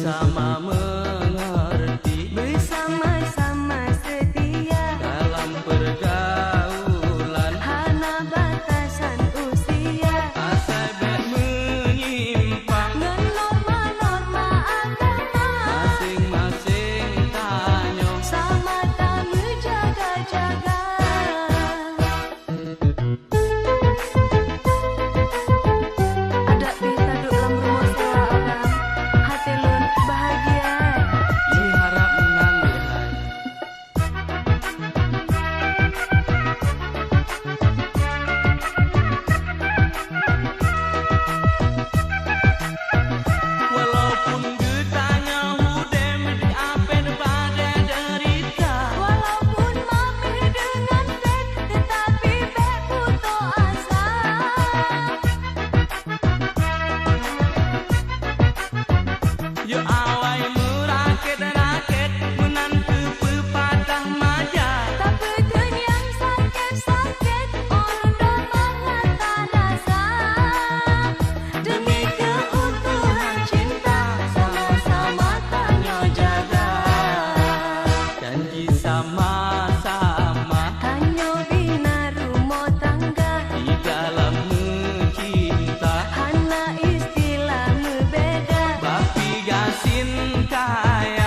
bersama mengerti, bersama-sama setia dalam pergaulan, hana batasan usia, asal menyimpang ngan norma-norma agama, masing-masing tanyo sama tamu jaga-jaga. Ada beta duk dalam rumah sewa abang, hati lun bahagia. Li harap menang dehai. Walaupun getahnya hudem di apen pada derita, Walaupun mami dengan bed, tetapi bed putus asa. yo awai merakit-rakit menantu pepatah maja. Tapi yang sakit-sakit, orang domang ngata rasa. Demi keutuhan cinta, sama-sama tanyo jaga. Janji sama-sama Tanyo bina rumah tangga, di dalam mencinta, hana istilah berbeda. bapi gasin kaya